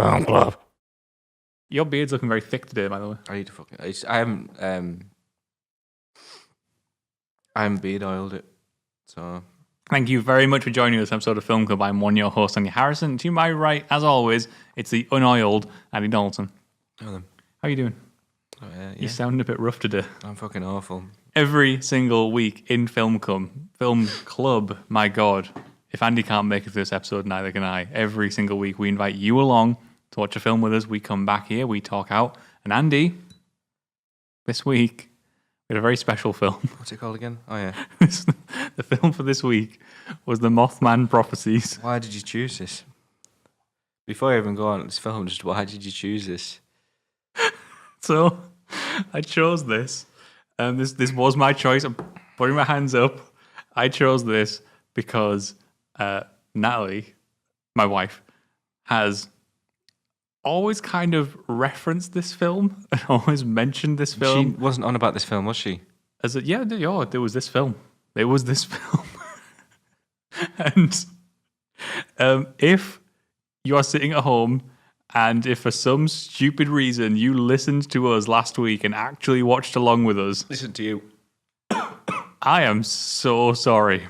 Film Club. Your beard's looking very thick today, by the way. I need to fucking. I haven't beard oiled it, so. Thank you very much for joining this episode of Film Club. I'm one of your hosts, Andy Harrison. To my right, as always, it's the unoiled Andy Dalton. Hello. How are you doing? Oh, yeah. You sound a bit rough today. I'm fucking awful. Every single week in Film Club, my God, if Andy can't make it to this episode, neither can I. Every single week, we invite you along to watch a film with us. We come back here, we talk out. And Andy, this week, we had a very special film. What's it called again? Oh, yeah. The film for this week was The Mothman Prophecies. Why did you choose this? Before I even go on this film, just why did you choose this? So, I chose this. This was my choice. I'm putting my hands up. I chose this because Natalie, my wife, has always kind of referenced this film and always mentioned this film. She wasn't on about this film, was she? As a, yeah, there was this film. It was this film. And if you are sitting at home and if for some stupid reason you listened to us last week and actually watched along with us, Listen to you. I am so sorry.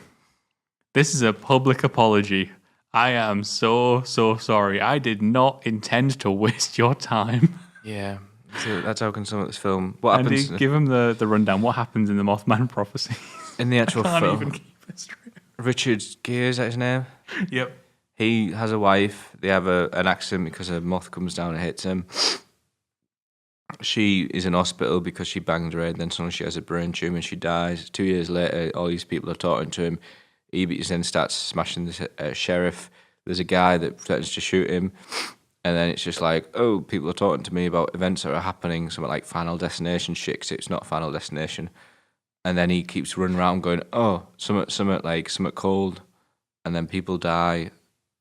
This is a public apology. I am so sorry. I did not intend to waste your time. Yeah, that's how I can sum up this film. What Andy, happens? give him the rundown. What happens in the Mothman Prophecies? In the actual I can't film, even keep it straight. Richard Gere, is that his name? Yep. He has a wife. They have an accident because a moth comes down and hits him. She is in hospital because she banged her head. Then suddenly she has a brain tumor and she dies. 2 years later, all these people are talking to him. He then starts smashing the sheriff. There's a guy that threatens to shoot him. And then it's just like, oh, people are talking to me about events that are happening, something like Final Destination shit, 'cause it's not Final Destination. And then he keeps running around going, oh, something cold. And then people die.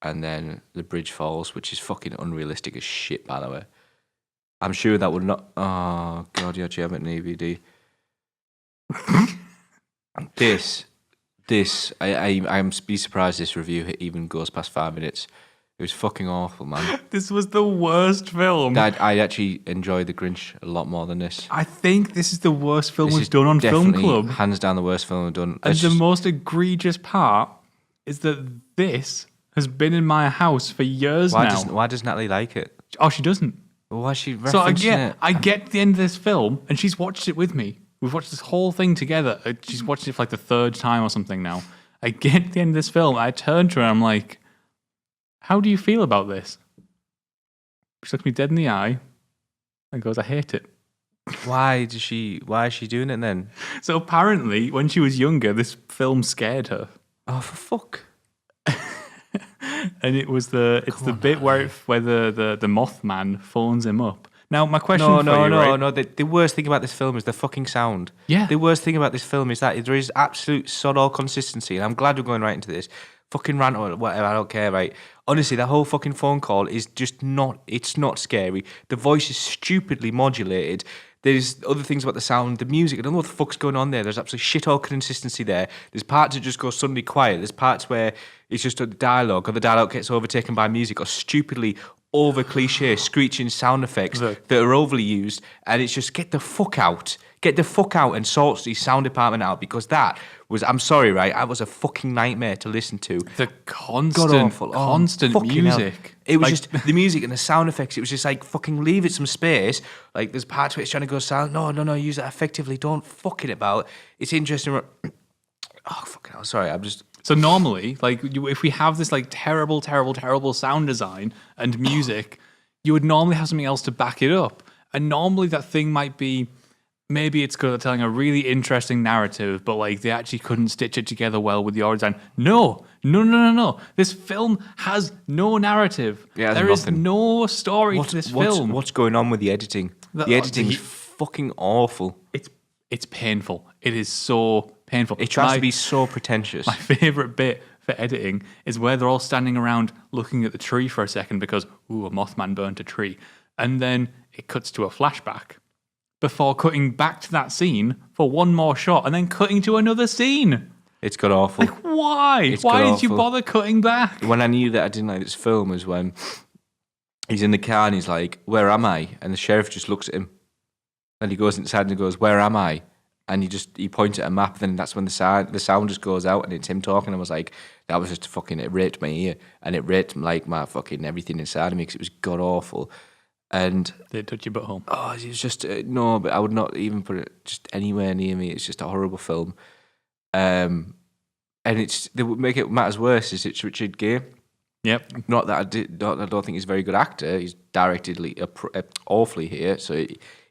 And then the bridge falls, which is fucking unrealistic as shit, by the way. I'm sure that would not... Oh, God, you actually have it in EVD. I'm be surprised this review even goes past 5 minutes. It was fucking awful, man. This was the worst film. I actually enjoyed The Grinch a lot more than this. I think this is the worst film This we've is done on Film definitely Club. hands down the worst film we've done. And It's the just- most egregious part is that this has been in my house for years now. Why does Natalie like it? Oh, she doesn't. Why is she referencing So it? I get to the end of this film, and she's watched it with me. We've watched this whole thing together. She's watched it for like the third time or something now. I get to the end of this film, I turn to her, and I'm like, how do you feel about this? She looks me dead in the eye and goes, I hate it. Why is she doing it then? So apparently, when she was younger, this film scared her. Oh, for fuck. And it's the bit where the Mothman phones him up. Now, my question for you, right? No. The worst thing about this film is the fucking sound. Yeah. The worst thing about this film is that there is absolute sod all consistency, and I'm glad we're going right into this. Fucking rant or whatever, I don't care, right? Honestly, that whole fucking phone call is just it's not scary. The voice is stupidly modulated. There's other things about the sound, the music. I don't know what the fuck's going on there. There's absolutely shit all consistency there. There's parts that just go suddenly quiet. There's parts where it's just a dialogue, or the dialogue gets overtaken by music, or stupidly over cliche screeching sound effects that are overly used. And it's just get the fuck out and sort the sound department out, because that was, I'm sorry, right? That was a fucking nightmare to listen to. The constant Fucking hell. music. It was Like- just the music and the sound effects. It was just like, fucking leave it some space. Like, there's parts where it's trying to go silent. No, use that effectively. Don't fuck it about. It's interesting. Oh, fucking hell. Sorry, I'm just... So normally, like, if we have this like terrible sound design and music, you would normally have something else to back it up. And normally that thing might be, maybe it's good at telling a really interesting narrative, but like they actually couldn't stitch it together well with the audio design. No. This film has no narrative. Yeah, there is nothing. no story to this film. What's going on with the editing? The editing is fucking awful. It's painful. It is so painful. It tries to be so pretentious. My favourite bit for editing is where they're all standing around looking at the tree for a second because, ooh, a Mothman burnt a tree. And then it cuts to a flashback before cutting back to that scene for one more shot and then cutting to another scene. It's got awful. Like, why? It's Why got did you awful. bother cutting back? When I knew that I didn't like this film was when he's in the car and he's like, "Where am I?" And the sheriff just looks at him, and he goes inside and he goes, "Where am I?" And he points at a map. Then that's when the sound just goes out and it's him talking. I was like, that was just fucking, it raped my ear, and it raped like my fucking everything inside of me because it was god awful. And Did it touch your butthole? oh, it was just no, but I would not even put it just anywhere near me. It's just a horrible film. And they would make it matters worse is it's Richard Gere. Yep. Not that I don't think he's a very good actor. He's directed awfully here, so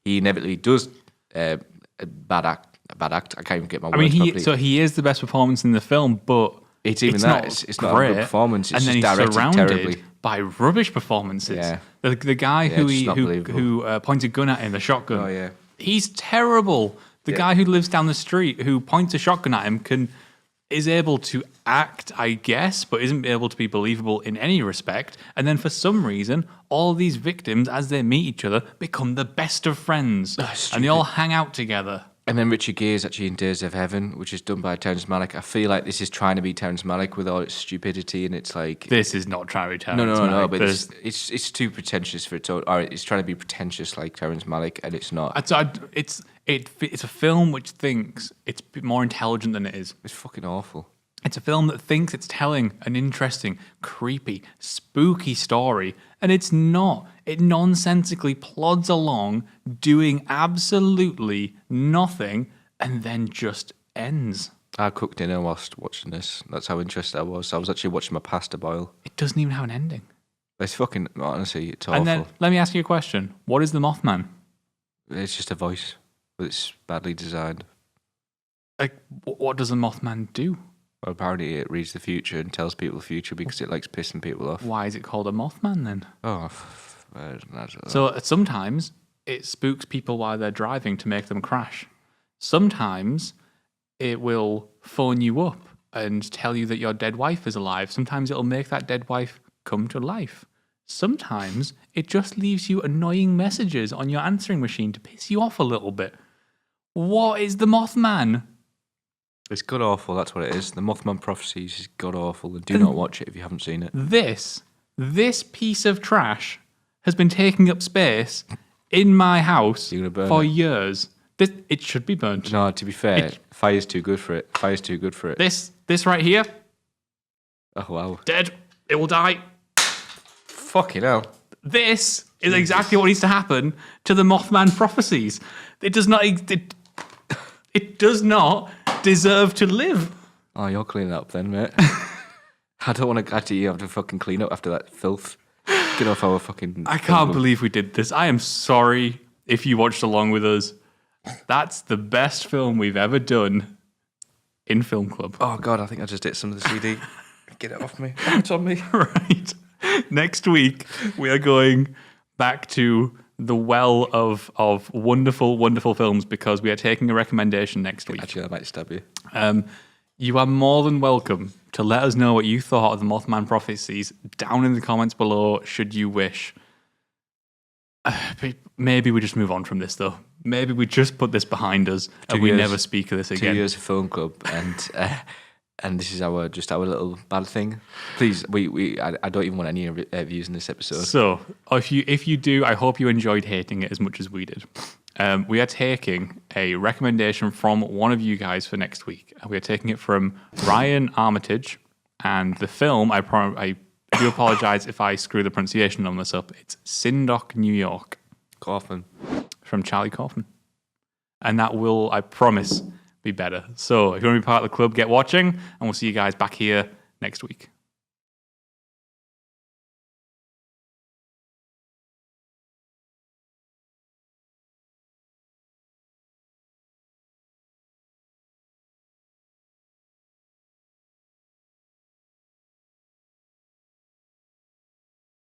he inevitably does a bad act. I can't even get my words properly. He is the best performance in the film, but it's even that. It's not a good performance. It's and then just he's directed surrounded terribly by rubbish performances. Yeah. The guy who points a gun at him, the shotgun. Oh yeah. He's terrible. The guy who lives down the street who points a shotgun at him is able to act, I guess, but isn't able to be believable in any respect. And then for some reason, all these victims, as they meet each other, become the best of friends. And they all hang out together. And then Richard Gere is actually in Days of Heaven, which is done by Terrence Malick. I feel like this is trying to be Terrence Malick with all its stupidity, and it's like this is not trying to be Terrence Malick. No, but it's too pretentious for its own. Or it's trying to be pretentious like Terrence Malick, and it's not. It's a film which thinks it's more intelligent than it is. It's fucking awful. It's a film that thinks it's telling an interesting, creepy, spooky story, and it's not. It nonsensically plods along, doing absolutely nothing, and then just ends. I cooked dinner whilst watching this. That's how interested I was. I was actually watching my pasta boil. It doesn't even have an ending. It's fucking, honestly, it's awful. And then, let me ask you a question. What is the Mothman? It's just a voice, but it's badly designed. Like, what does the Mothman do? Well, apparently it reads the future and tells people the future because it likes pissing people off. Why is it called a Mothman then? Oh, So sometimes it spooks people while they're driving to make them crash. Sometimes it will phone you up and tell you that your dead wife is alive. Sometimes it'll make that dead wife come to life. Sometimes it just leaves you annoying messages on your answering machine to piss you off a little bit. What is the Mothman? It's god awful, that's what it is. The Mothman Prophecies is god awful, and do not watch it if you haven't seen it. This piece of trash has been taking up space in my house for years. It should be burnt. No, to be fair, fire's too good for it. Fire's too good for it. This right here, oh wow. dead. It will die. Fucking hell. This is exactly what needs to happen to the Mothman Prophecies. It does not deserve to live. Oh, you're cleaning up then, mate. I don't want to actually have to fucking clean up after that filth. Get off our fucking... I can't believe we did this. I am sorry if you watched along with us. That's the best film we've ever done in Film Club. Oh, God, I think I just hit some of the CD. Get it off me. It's on me. Right. Next week, we are going back to the well of wonderful, wonderful films because we are taking a recommendation next week. Actually, I might stab you. You are more than welcome to let us know what you thought of the Mothman Prophecies down in the comments below, should you wish. Maybe we just move on from this, though. Maybe we just put this behind us and we never speak of this again. 2 years of Film Club, and this is our little bad thing. Please, I don't even want any views in this episode. So, if you do, I hope you enjoyed hating it as much as we did. We are taking a recommendation from one of you guys for next week. We are taking it from Ryan Armitage, and the film, I do apologize if I screw the pronunciation on this up. It's Sindock, New York. Coffin. From Charlie Kaufman. And that will, I promise, be better. So if you want to be part of the club, get watching, and we'll see you guys back here next week.